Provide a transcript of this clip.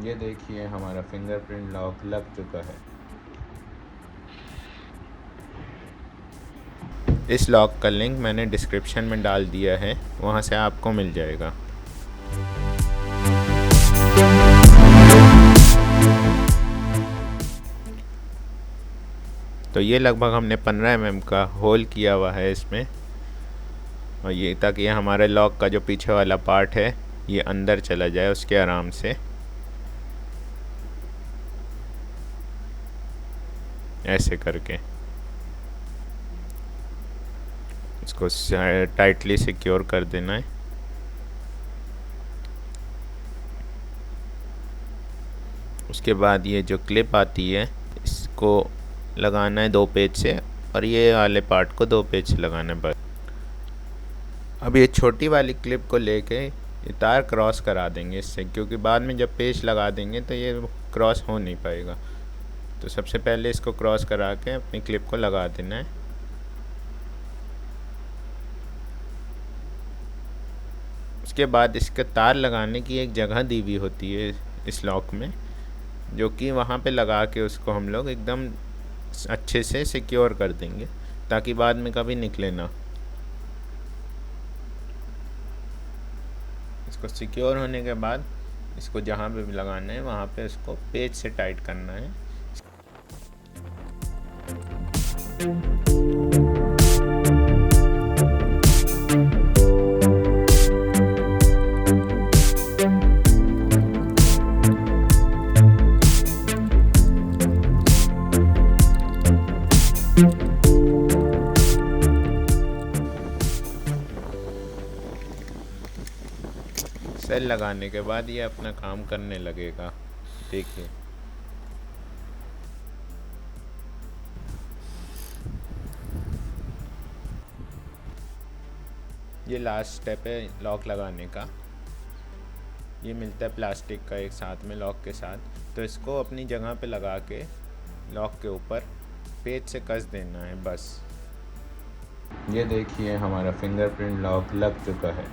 ये देखिए हमारा फिंगरप्रिंट लॉक लग चुका है। इस लॉक का लिंक मैंने डिस्क्रिप्शन में डाल दिया है, वहाँ से आपको मिल जाएगा। तो ये लगभग हमने 15 mm का होल किया हुआ है इसमें, और ये ताकि हमारे लॉक का जो पीछे वाला पार्ट है ये अंदर चला जाए उसके आराम से, ऐसे करके इसको टाइटली सिक्योर कर देना है। उसके बाद ये जो क्लिप आती है इसको लगाना है 2 पेज से, और ये वाले पार्ट को 2 पेज से लगाना है बस। अब ये छोटी वाली क्लिप को लेके ये तार क्रॉस करा देंगे इससे, क्योंकि बाद में जब पेज लगा देंगे तो ये क्रॉस हो नहीं पाएगा। तो सबसे पहले इसको क्रॉस करा के अपनी क्लिप को लगा देना है। उसके बाद इसके तार लगाने की एक जगह दी हुई होती है इस लॉक में, जो कि वहाँ पे लगा के उसको हम लोग एकदम अच्छे से सिक्योर कर देंगे ताकि बाद में कभी निकले ना। इसको सिक्योर होने के बाद इसको जहाँ पे भी लगाना है वहाँ पे इसको पेज से टाइट करना है। सेल लगाने के बाद ये अपना काम करने लगेगा, देखिए। ये लास्ट स्टेप है लॉक लगाने का। ये मिलता है प्लास्टिक का एक साथ में लॉक के साथ, तो इसको अपनी जगह पे लगा के लॉक के ऊपर पेज से कस देना है बस। ये देखिए हमारा फिंगरप्रिंट लॉक लग चुका है।